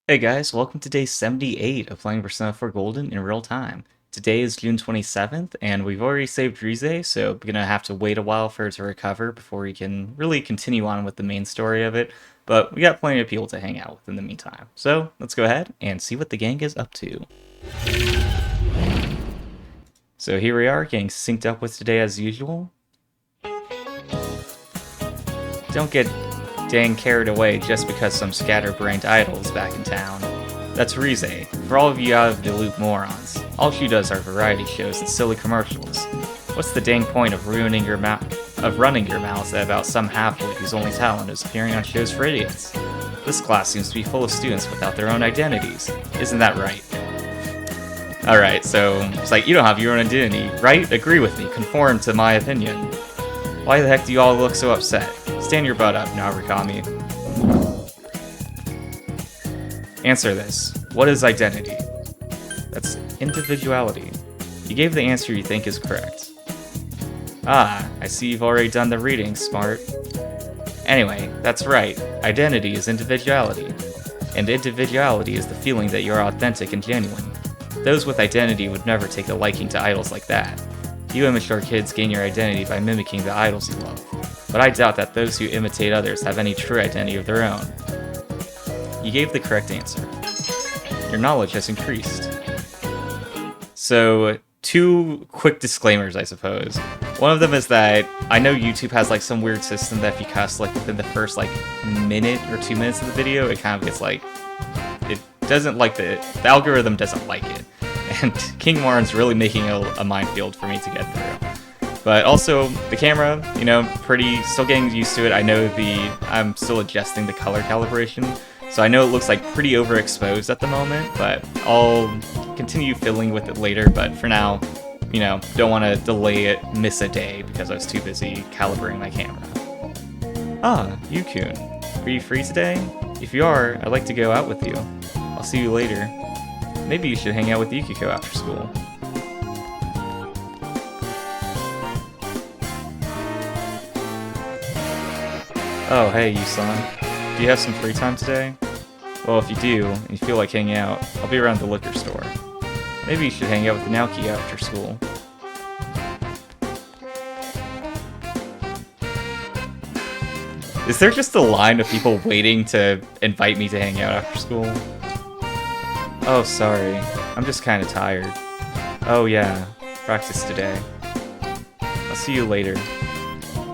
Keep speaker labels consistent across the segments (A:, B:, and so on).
A: Hey guys, welcome to day 78 of playing Persona 4 Golden in real time. Today is June 27th, and we've already saved Rize, so we're gonna have to wait a while for her to recover before we can really continue on with the main story of it, but we got plenty of people to hang out with in the meantime. So, let's go ahead and see what the gang is up to. So here we are, getting synced up with today as usual. Don't get dang carried away just because some scatterbrained idol is back in town. That's Rize. For all of you out of the loop morons, all she does are variety shows and silly commercials. What's the dang point of running your mouths about some halfwit whose only talent is appearing on shows for idiots? This class seems to be full of students without their own identities. Isn't that right? Alright, so it's like, you don't have your own identity, right? Agree with me, conform to my opinion. Why the heck do you all look so upset? Stand your butt up, Narukami. Answer this. What is identity? That's individuality. You gave the answer you think is correct. Ah, I see you've already done the reading, smart. Anyway, that's right. Identity is individuality. And individuality is the feeling that you're authentic and genuine. Those with identity would never take a liking to idols like that. You immature kids gain your identity by mimicking the idols you love. But I doubt that those who imitate others have any true identity of their own. You gave the correct answer. Your knowledge has increased. So, two quick disclaimers, I suppose. One of them is that I know YouTube has like some weird system that if you cuss like within the first like minute or 2 minutes of the video, it kind of gets like, it doesn't like the algorithm doesn't like it. And King Warren's really making a minefield for me to get through. But also, the camera, you know, still getting used to it. I know I'm still adjusting the color calibration, so I know it looks like pretty overexposed at the moment, but I'll continue fiddling with it later, but for now, you know, don't want to delay it, miss a day, because I was too busy calibrating my camera. Ah, Yukun. Are you free today? If you are, I'd like to go out with you. I'll see you later. Maybe you should hang out with Yukiko after school. Oh, hey, you-san. Do you have some free time today? Well, if you do, and you feel like hanging out, I'll be around the liquor store. Maybe you should hang out with Naoki after school. Is there just a line of people waiting to invite me to hang out after school? Oh, sorry. I'm just kinda tired. Oh yeah, practice today. I'll see you later.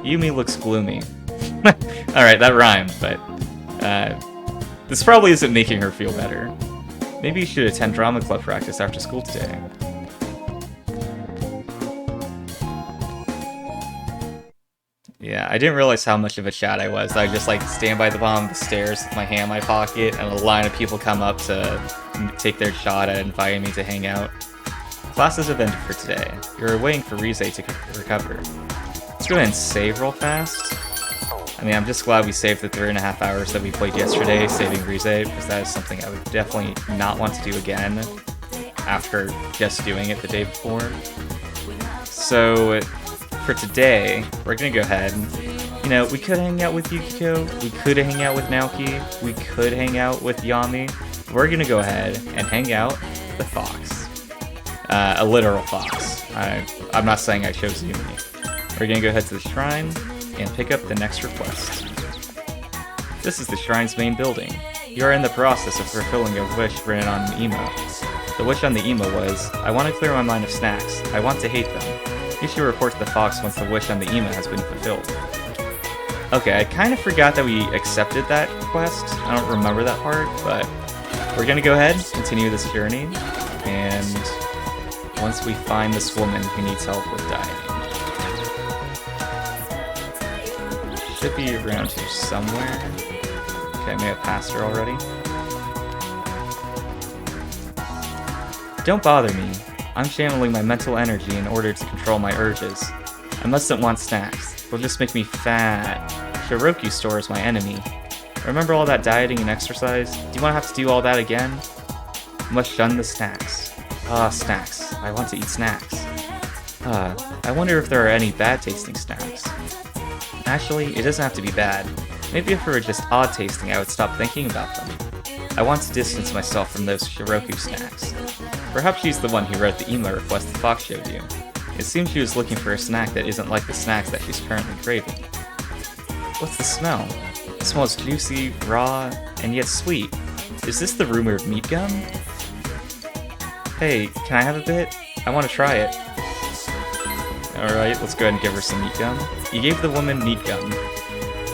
A: Yumi looks gloomy. Alright, that rhymed, but this probably isn't making her feel better. Maybe you should attend drama club practice after school today. Yeah, I didn't realize how much of a chat I was. I just like stand by the bottom of the stairs with my hand in my pocket, and a line of people come up to take their shot at inviting me to hang out. Classes have ended for today. You're waiting for Rize to recover. Let's go ahead and save real fast. I mean, I'm just glad we saved the 3.5 hours that we played yesterday, saving Rize, because that is something I would definitely not want to do again after just doing it the day before. So, for today, we're gonna go ahead and, you know, we could hang out with Yukiko, we could hang out with Naoki, we could hang out with Yami. We're gonna go ahead and hang out with the fox. A literal fox. I'm not saying I chose Yumi. We're gonna go ahead to the shrine and pick up the next request. This is the shrine's main building. You are in the process of fulfilling a wish written on an emo. The wish on the emo was, I want to clear my mind of snacks. I want to hate them. You should report to the fox once the wish on the emo has been fulfilled. Okay, I kind of forgot that we accepted that quest. I don't remember that part, but we're gonna go ahead, continue this journey, and once we find this woman who needs help with dieting. Should be around here somewhere. Okay, I may have passed her already. Don't bother me. I'm channeling my mental energy in order to control my urges. I mustn't want snacks. They'll just make me fat. Shiroku store is my enemy. Remember all that dieting and exercise? Do you want to have to do all that again? Must shun the snacks. Ah, snacks. I want to eat snacks. I wonder if there are any bad tasting snacks. Actually, it doesn't have to be bad. Maybe if they were just odd tasting, I would stop thinking about them. I want to distance myself from those Shiroku snacks. Perhaps she's the one who wrote the email request the fox showed you. It seems she was looking for a snack that isn't like the snacks that she's currently craving. What's the smell? It smells juicy, raw, and yet sweet. Is this the rumored meat gum? Hey, can I have a bit? I want to try it. Alright, let's go ahead and give her some meat gum. You gave the woman meat gum.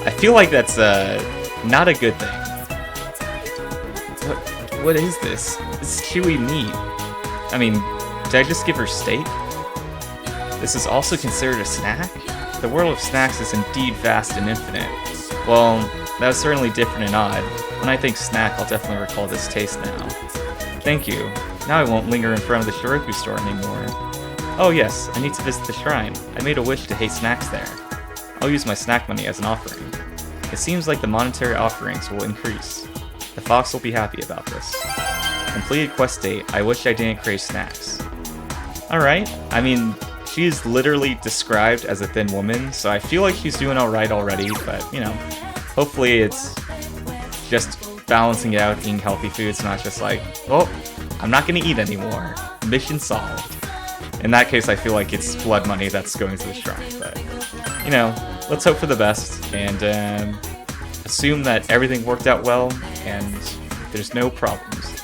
A: I feel like that's not a good thing. What is this? It's chewy meat. I mean, did I just give her steak? This is also considered a snack? The world of snacks is indeed vast and infinite. Well, that's certainly different and odd. When I think snack, I'll definitely recall this taste now. Thank you. Now I won't linger in front of the Shiroku store anymore. Oh yes, I need to visit the shrine. I made a wish to hate snacks there. I'll use my snack money as an offering. It seems like the monetary offerings will increase. The fox will be happy about this. Completed quest date. I wish I didn't crave snacks. Alright, I mean, she's literally described as a thin woman, so I feel like she's doing alright already, but, you know, hopefully it's just balancing it out, eating healthy foods, not just like, oh, I'm not gonna eat anymore. Mission solved. In that case, I feel like it's blood money that's going to the shrine, but, you know, let's hope for the best, and assume that everything worked out well, and there's no problems.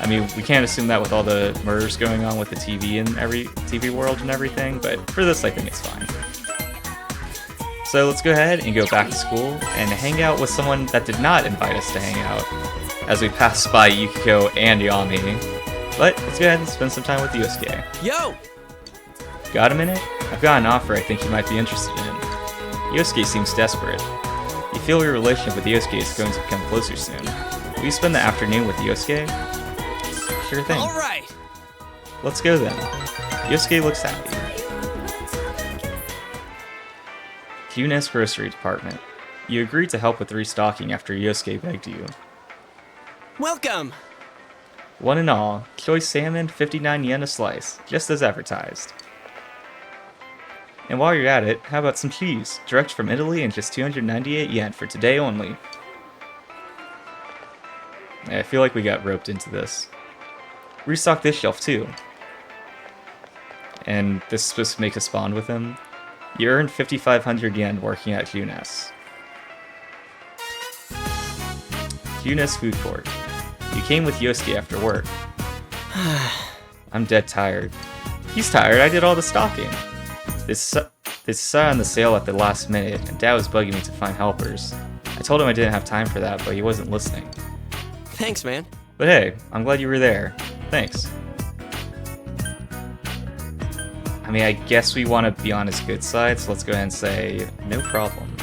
A: I mean, we can't assume that with all the murders going on with the TV and every TV world and everything, but for this, I think it's fine. So let's go ahead and go back to school and hang out with someone that did not invite us to hang out, as we pass by Yukiko and Yami. But let's go ahead and spend some time with Yosuke.
B: Yo!
A: Got a minute? I've got an offer I think you might be interested in. Yosuke seems desperate. You feel your relationship with Yosuke is going to become closer soon. Will you spend the afternoon with Yosuke? Sure thing.
B: Alright!
A: Let's go then. Yosuke looks happy. Yuna's grocery department. You agreed to help with restocking after Yosuke begged you.
B: Welcome!
A: One and all, choice salmon, 59 yen a slice, just as advertised. And while you're at it, how about some cheese, direct from Italy and just 298 yen for today only. I feel like we got roped into this. Restock this shelf too. And this is supposed to make us bond with him. You earned 5,500 yen working at Yuna's. Yuna's food court. You came with Yosuke after work. I'm dead tired. He's tired, I did all the stocking. This saw on the sale at the last minute, and Dad was bugging me to find helpers. I told him I didn't have time for that, but he wasn't listening.
B: Thanks, man.
A: But hey, I'm glad you were there. Thanks. I mean, I guess we want to be on his good side, so let's go ahead and say, no problem.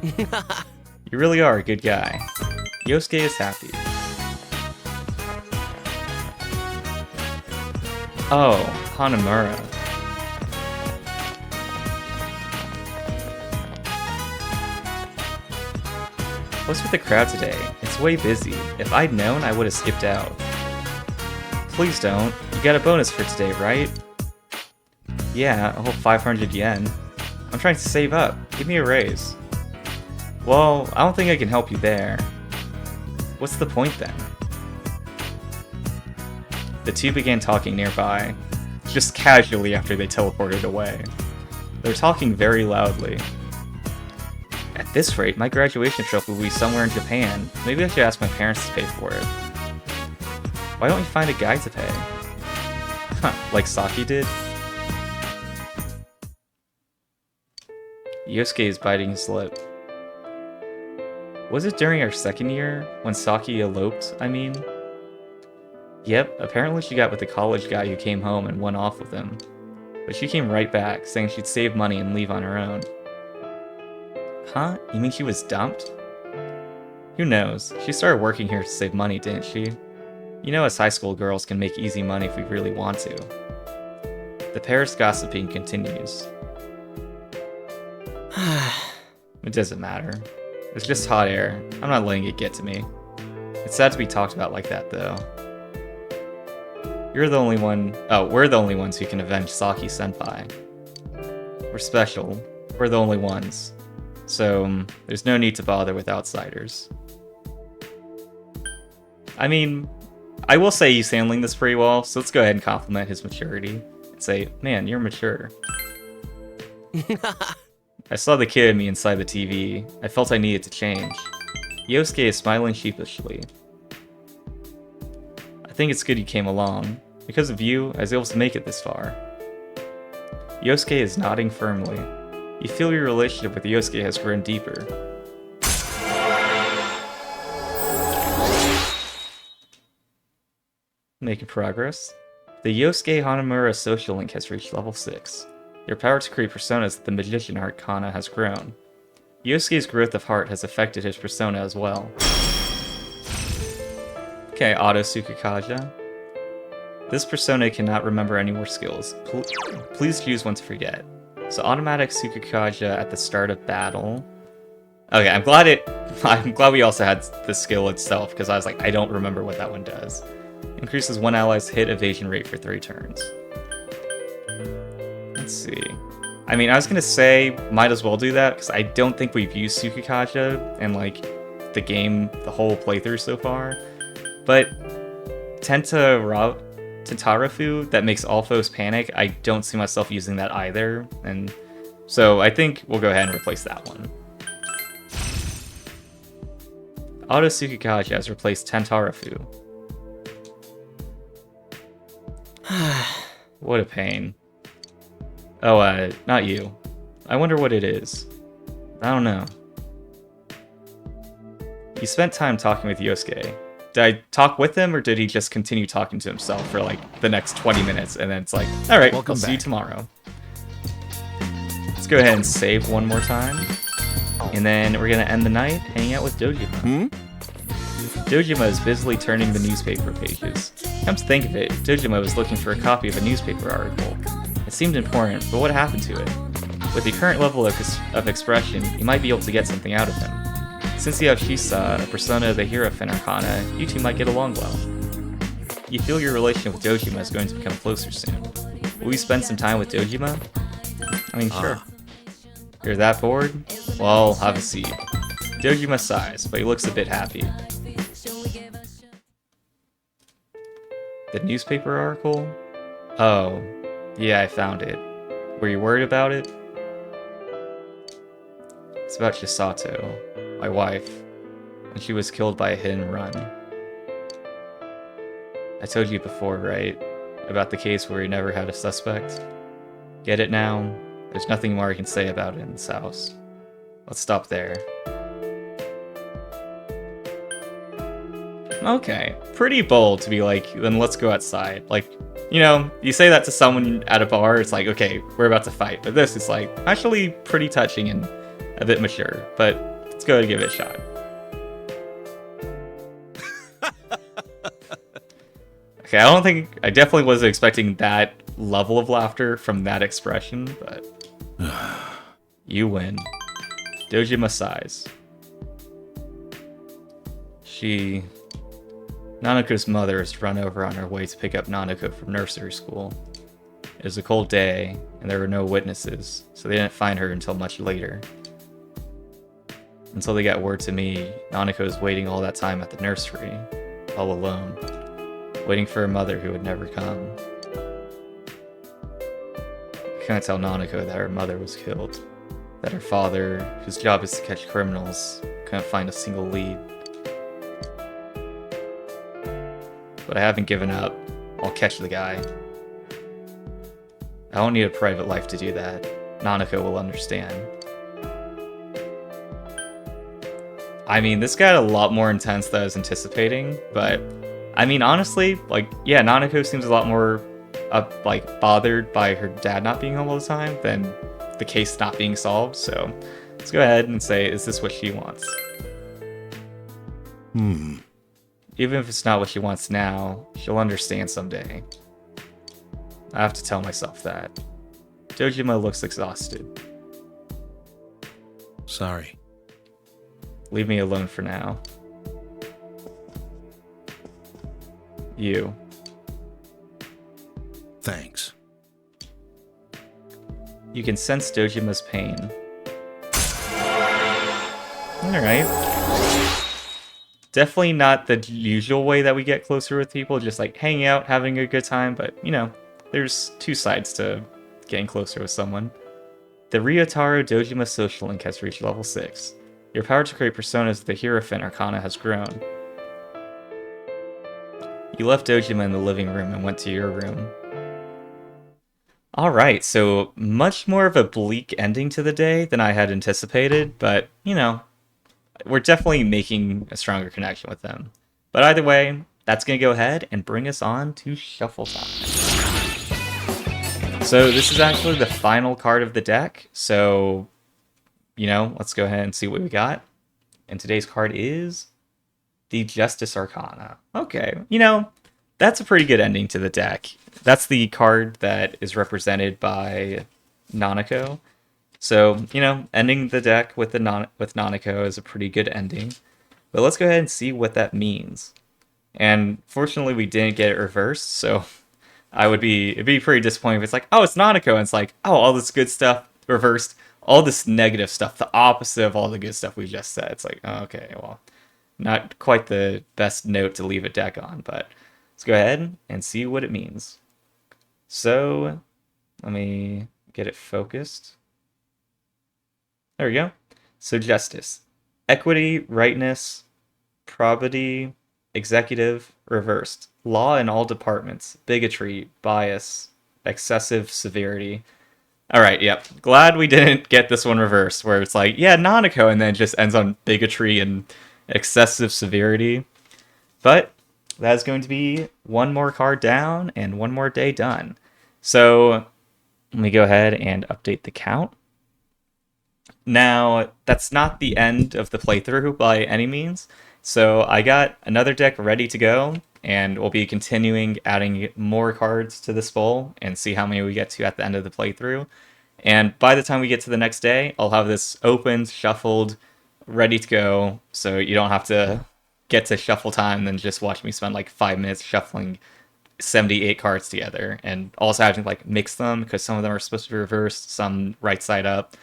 A: You really are a good guy. Yosuke is happy. Oh, Hanamura. What's with the crowd today? It's way busy. If I'd known, I would have skipped out. Please don't. You got a bonus for today, right? Yeah, a whole 500 yen. I'm trying to save up. Give me a raise. Well, I don't think I can help you there. What's the point then? The two began talking nearby, just casually after they teleported away. They're talking very loudly. At this rate, my graduation trip will be somewhere in Japan. Maybe I should ask my parents to pay for it. Why don't you find a guy to pay? Huh, like Saki did? Yosuke is biting his lip. Was it during our second year, when Saki eloped, I mean? Yep, apparently she got with the college guy who came home and went off with him. But she came right back, saying she'd save money and leave on her own. Huh? You mean she was dumped? Who knows? She started working here to save money, didn't she? You know us high school girls can make easy money if we really want to. The pair's gossiping continues. It doesn't matter. It's just hot air. I'm not letting it get to me. It's sad to be talked about like that, though. You're the only one... Oh, we're the only ones who can avenge Saki-senpai. We're special. We're the only ones. So, there's no need to bother with outsiders. I mean, I will say he's handling this pretty well, so let's go ahead and compliment his maturity. And say, man, you're mature. I saw the kid in me inside the TV. I felt I needed to change. Yosuke is smiling sheepishly. I think it's good you came along. Because of you, I was able to make it this far. Yosuke is nodding firmly. You feel your relationship with Yosuke has grown deeper. Making progress. The Yosuke Hanamura social link has reached level 6. Your power to create personas with the Magician Arcana has grown. Yosuke's growth of heart has affected his persona as well. Okay, Auto Tsukikaja. This persona cannot remember any more skills. Please choose one to forget. So automatic Tsukikaja at the start of battle. Okay, I'm glad we also had the skill itself, because I was like, I don't remember what that one does. Increases one ally's hit evasion rate for 3 turns. Let's see. I mean, I was gonna say, might as well do that, because I don't think we've used Tsukikaja in, like, the game, the whole playthrough so far. But Tentarafu, that makes all foes panic, I don't see myself using that either. And so I think we'll go ahead and replace that one. Auto Tsukikaja has replaced Tentarafu. What a pain. Oh, not you. I wonder what it is. I don't know. You spent time talking with Yosuke. Did I talk with him, or did he just continue talking to himself for, like, the next 20 minutes, and then it's like, alright, I'll see you tomorrow. Let's go ahead and save one more time. And then we're gonna end the night hanging out with Dojima. Dojima is busily turning the newspaper pages. Come to think of it, Dojima was looking for a copy of a newspaper article. It seemed important, but what happened to it? With the current level of expression, you might be able to get something out of him. Since you have Shisa, a persona of the Hierophant Arcana, you two might get along well. You feel your relationship with Dojima is going to become closer soon. Will you spend some time with Dojima? I mean, sure. You're that bored? Well, have a seat. Dojima sighs, but he looks a bit happy. The newspaper article? Oh, yeah, I found it. Were you worried about it? It's about Chisato, my wife, and she was killed by a hit and run. I told you before, right? About the case where we never had a suspect? Get it now? There's nothing more I can say about it in this house. Let's stop there. Okay, pretty bold to be like, then let's go outside. Like, you know, you say that to someone at a bar, it's like, okay, we're about to fight. But this is like, actually pretty touching and a bit mature. But let's go and give it a shot. Okay, I definitely wasn't expecting that level of laughter from that expression, but you win. Dojima sighs. Nanako's mother is run over on her way to pick up Nanako from nursery school. It was a cold day, and there were no witnesses, so they didn't find her until much later. Until they got word to me, Nanako was waiting all that time at the nursery, all alone, waiting for a mother who would never come. I couldn't tell Nanako that her mother was killed, that her father, whose job is to catch criminals, couldn't find a single lead. But I haven't given up. I'll catch the guy. I don't need a private life to do that. Nanako will understand. I mean, this got a lot more intense than I was anticipating, but I mean, honestly, like, yeah, Nanako seems a lot more, bothered by her dad not being home all the time than the case not being solved, so let's go ahead and say, is this what she wants? Even if it's not what she wants now, she'll understand someday. I have to tell myself that. Dojima looks exhausted.
C: Sorry.
A: Leave me alone for now. You.
C: Thanks.
A: You can sense Dojima's pain. Alright. Definitely not the usual way that we get closer with people, just like hanging out, having a good time, but there's two sides to getting closer with someone. The Ryotaro Dojima social link has reached level 6. Your power to create personas with the Hierophant Arcana has grown. You left Dojima in the living room and went to your room. Alright, so much more of a bleak ending to the day than I had anticipated, but, we're definitely making a stronger connection with them. But either way, that's going to go ahead and bring us on to Shuffle Time. So this is actually the final card of the deck, so, let's go ahead and see what we got. And today's card is the Justice Arcana. Okay, that's a pretty good ending to the deck. That's the card that is represented by Nanako. So, ending the deck with with Nanako is a pretty good ending. But let's go ahead and see what that means. And fortunately, we didn't get it reversed, so it'd be pretty disappointing if it's like, oh, it's Nanako, and it's like, oh, all this good stuff reversed, all this negative stuff, the opposite of all the good stuff we just said. It's like, oh, okay, well, not quite the best note to leave a deck on, but let's go ahead and see what it means. So, let me get it focused. There we go. So justice, equity, rightness, probity, executive, reversed, law in all departments, bigotry, bias, excessive severity. All right, yep. Glad we didn't get this one reversed, where it's like, yeah, Nanako, and then it just ends on bigotry and excessive severity. But that is going to be one more card down and one more day done. So let me go ahead and update the count. Now, that's not the end of the playthrough by any means. So I got another deck ready to go, and we'll be continuing adding more cards to this bowl and see how many we get to at the end of the playthrough. And by the time we get to the next day, I'll have this opened, shuffled, ready to go, so you don't have to get to shuffle time and then just watch me spend like 5 minutes shuffling 78 cards together, and also having to like mix them because some of them are supposed to be reversed, some right side up.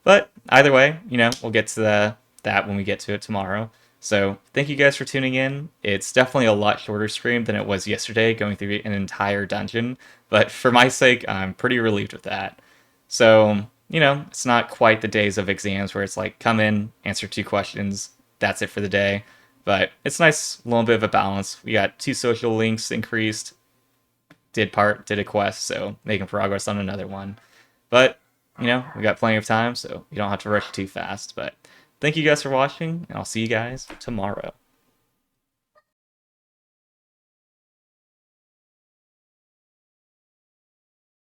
A: But either way, we'll get to that when we get to it tomorrow. So thank you guys for tuning in. It's definitely a lot shorter stream than it was yesterday, going through an entire dungeon. But for my sake, I'm pretty relieved with that. So, it's not quite the days of exams where it's like, come in, answer 2 questions, that's it for the day. But it's nice, a little bit of a balance. We got 2 social links increased, did a quest, so making progress on another one. But we got plenty of time, so you don't have to rush too fast. But thank you guys for watching, and I'll see you guys tomorrow.